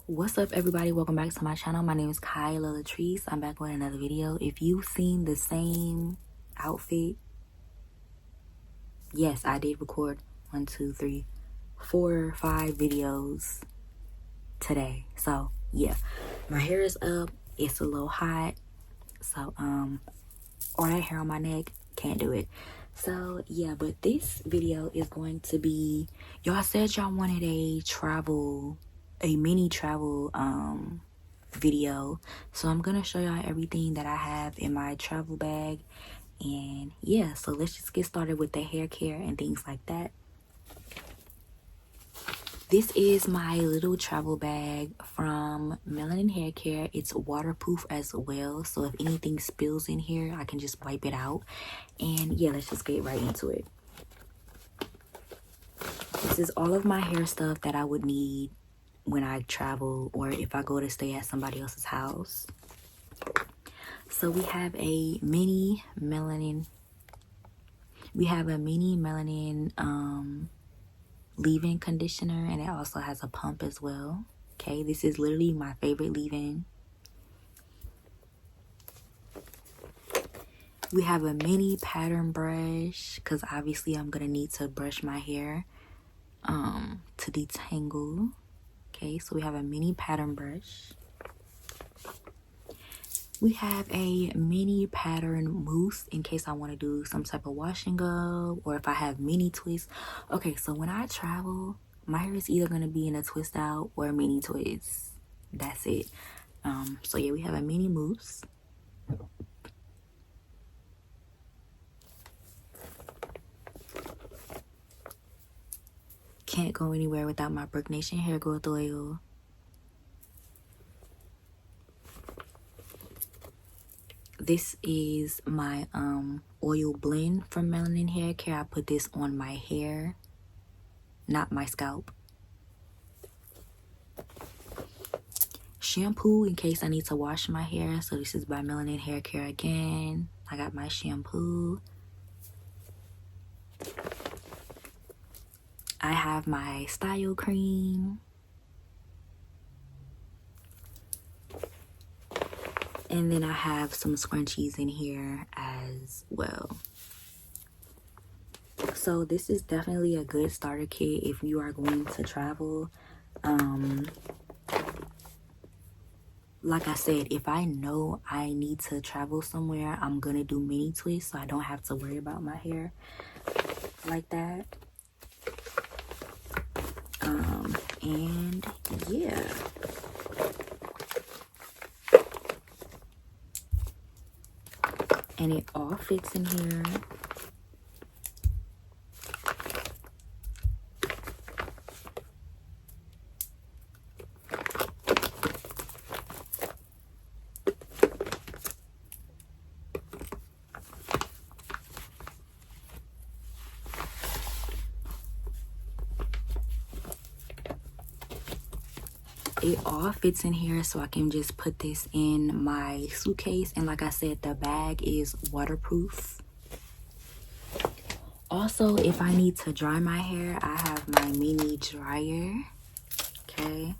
What's up, everybody? Welcome back to my channel. My name is Kyla Latrice. I'm back with another video. If you've seen the same outfit, yes, I did record 1, 2, 3, 4, 5 videos today. So yeah, my hair is up. It's a little hot. So or that hair on my neck, can't do it. So yeah, but this video is going to be, y'all said y'all wanted a mini travel video, so I'm gonna show y'all everything that I have in my travel bag. And yeah, so let's just get started with the hair care and things like that. This is my little travel bag from Melanin Hair Care. It's waterproof as well, so if anything spills in here, I can just wipe it out. And yeah, let's just get right into it. This is all of my hair stuff that I would need when I travel or if I go to stay at somebody else's house. So we have a mini melanin leave-in conditioner, and it also has a pump as well. Okay, this is literally my favorite leave-in. We have a mini pattern brush because obviously I'm gonna need to brush my hair to detangle. Okay, so we have a mini pattern brush. We have a mini pattern mousse in case I want to do some type of wash and go, or if I have mini twists. Okay, so when I travel, my hair is either going to be in a twist out or a mini twist. That's it. So yeah, we have a mini mousse. Can't go anywhere without my Brook Nation hair growth oil. This is my oil blend from Melanin Hair Care. I put this on my hair, not my scalp. Shampoo in case I need to wash my hair. So this is by Melanin Hair Care again. I got my shampoo. I have my style cream. And then I have some scrunchies in here as well. So this is definitely a good starter kit if you are going to travel. Like I said, if I know I need to travel somewhere, I'm gonna do mini twists so I don't have to worry about my hair like that. And yeah. And it all fits in here. It all fits in here, so I can just put this in my suitcase. And like I said, the bag is waterproof. Also, if I need to dry my hair, I have my mini dryer. Okay,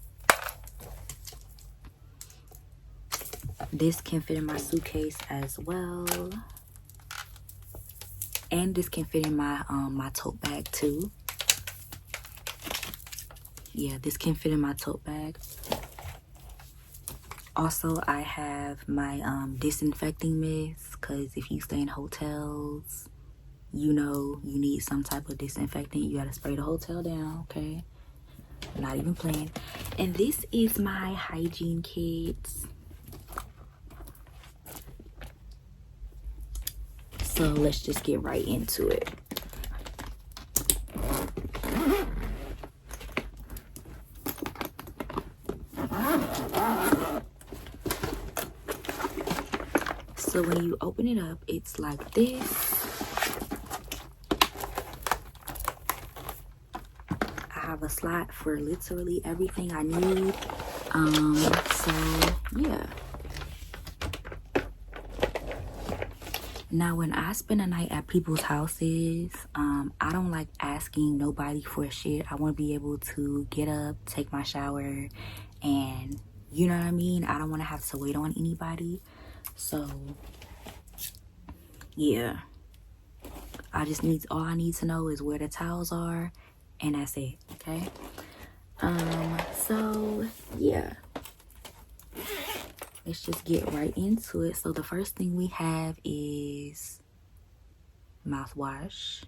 this can fit in my suitcase as well, and this can fit in my my tote bag too. Yeah, this can fit in my tote bag. Also, I have my disinfecting mist, because if you stay in hotels, you know you need some type of disinfectant. You gotta spray the hotel down, okay? Not even playing. And this is my hygiene kit. So let's just get right into it. So when you open it up, it's like this. I have a slot for literally everything I need. So yeah. Now, when I spend a night at people's houses, I don't like asking nobody for shit. I want to be able to get up, take my shower, and you know what I mean? I don't want to have to wait on anybody. So, yeah. All I need to know is where the towels are, and that's it, okay? So, yeah. Let's just get right into it. So the first thing we have is mouthwash.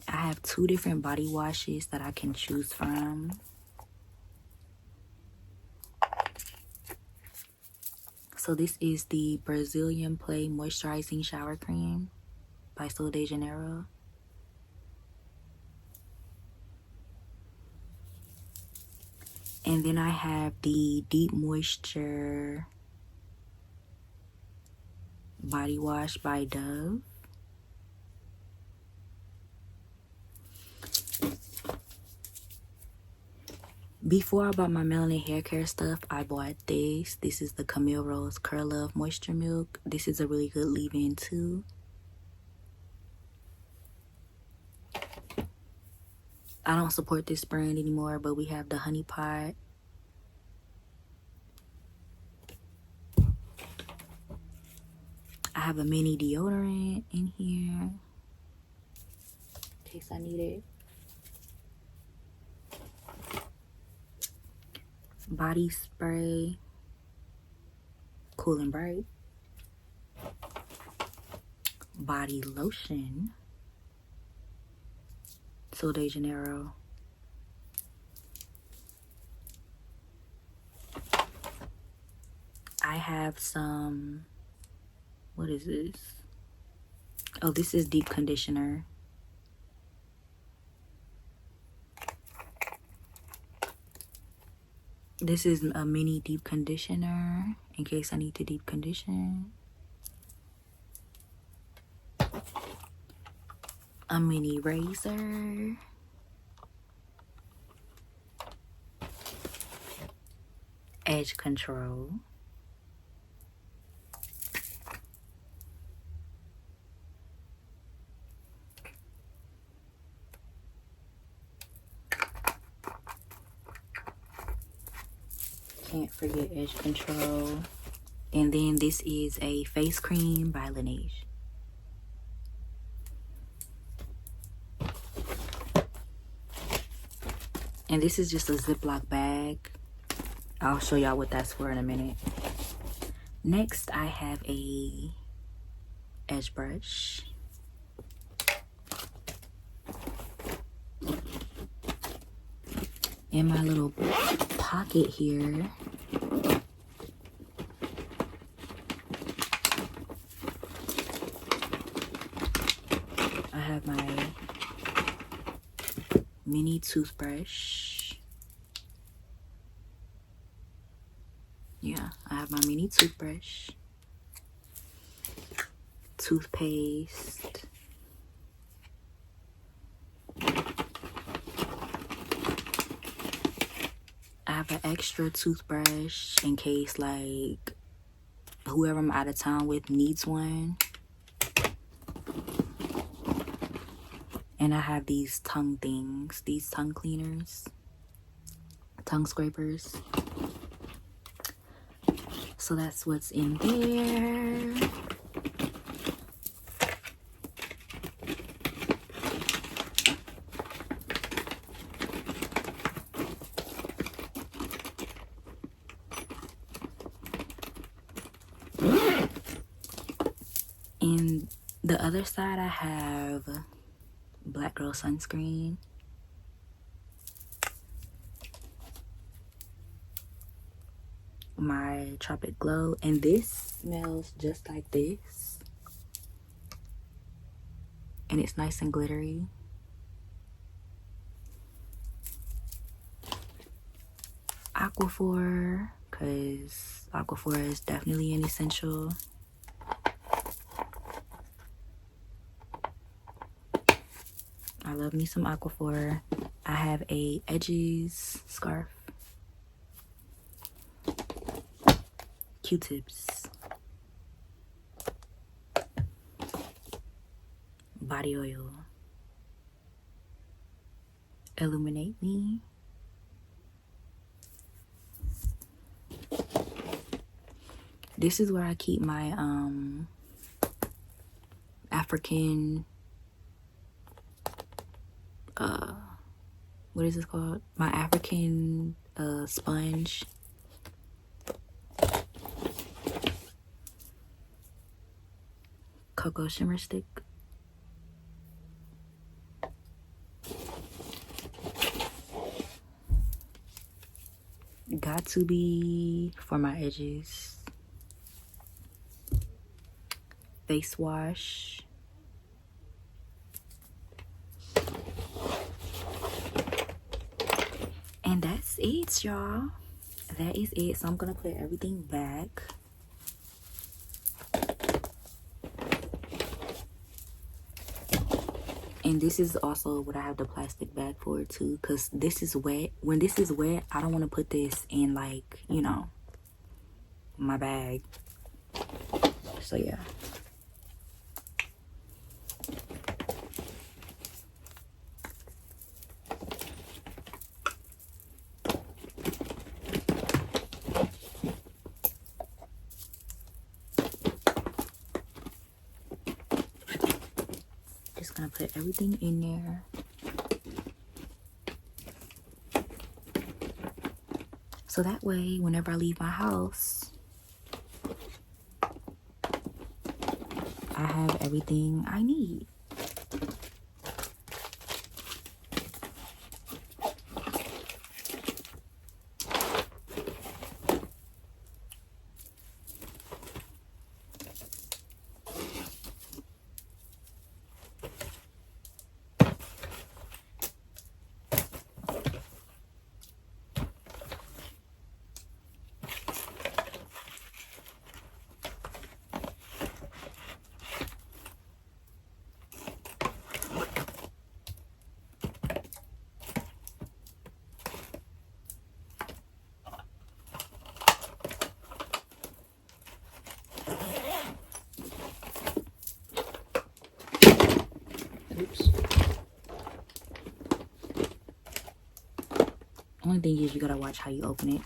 I have 2 different body washes that I can choose from. So this is the Brazilian Play Moisturizing Shower Cream by Sol de Janeiro. And then I have the Deep Moisture Body Wash by Dove. Before I bought my melanin hair care stuff, I bought this. This is the Camille Rose Curl Love Moisture Milk. This is a really good leave-in too. I don't support this brand anymore, but we have the Honey Pot. I have a mini deodorant in here in case I need it. Body spray, Cool and Bright. Body lotion, Sol de Janeiro. I have some, what is this? Oh, this is deep conditioner. This is a mini deep conditioner in case I need to deep condition. A mini razor. Edge control. Can't forget edge control. And then this is a face cream by Laneige. And this is just a Ziploc bag. I'll show y'all what that's for in a minute. Next, I have a edge brush. In my little pocket here, I have my mini toothbrush. Yeah, I have my mini toothbrush, toothpaste, I have an extra toothbrush in case like whoever I'm out of town with needs one. And I have these tongue things, these tongue cleaners, tongue scrapers. So that's what's in there. And the other side, I have Black Girl sunscreen, my Tropic Glow, and this smells just like this, and it's nice and glittery. Aquaphor, because Aquaphor is definitely an essential. I love me some Aquaphor. I have a Edges scarf. Q-tips, body oil, Illuminate Me, this is where I keep my African what is this called? My African sponge. Cocoa shimmer stick. Got to be for my edges. Face wash. And that's it, y'all. That is it. So I'm gonna put everything back. And this is also what I have the plastic bag for too, because this is wet. When this is wet, I don't want to put this in, like, you know, my bag. So yeah. Just gonna put everything in there. So that way, whenever I leave my house, I have everything I need. Oops. Only thing is you gotta watch how you open it.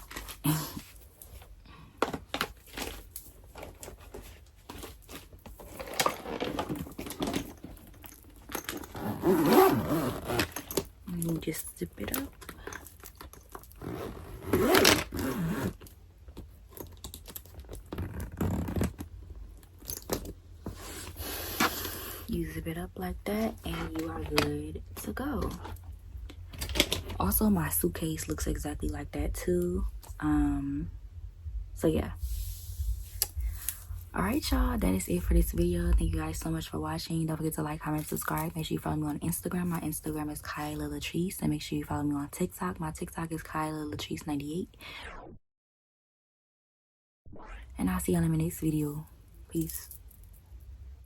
And you just zip it up. You zip it up like that and you are good to go. Also, my suitcase looks exactly like that too. So yeah. Alright, y'all, that is it for this video. Thank you guys so much for watching. Don't forget to like, comment, subscribe. Make sure you follow me on Instagram. My Instagram is Kyla Latrice. And make sure you follow me on TikTok. My TikTok is Kyla Latrice 98. And I'll see you on my next video. Peace.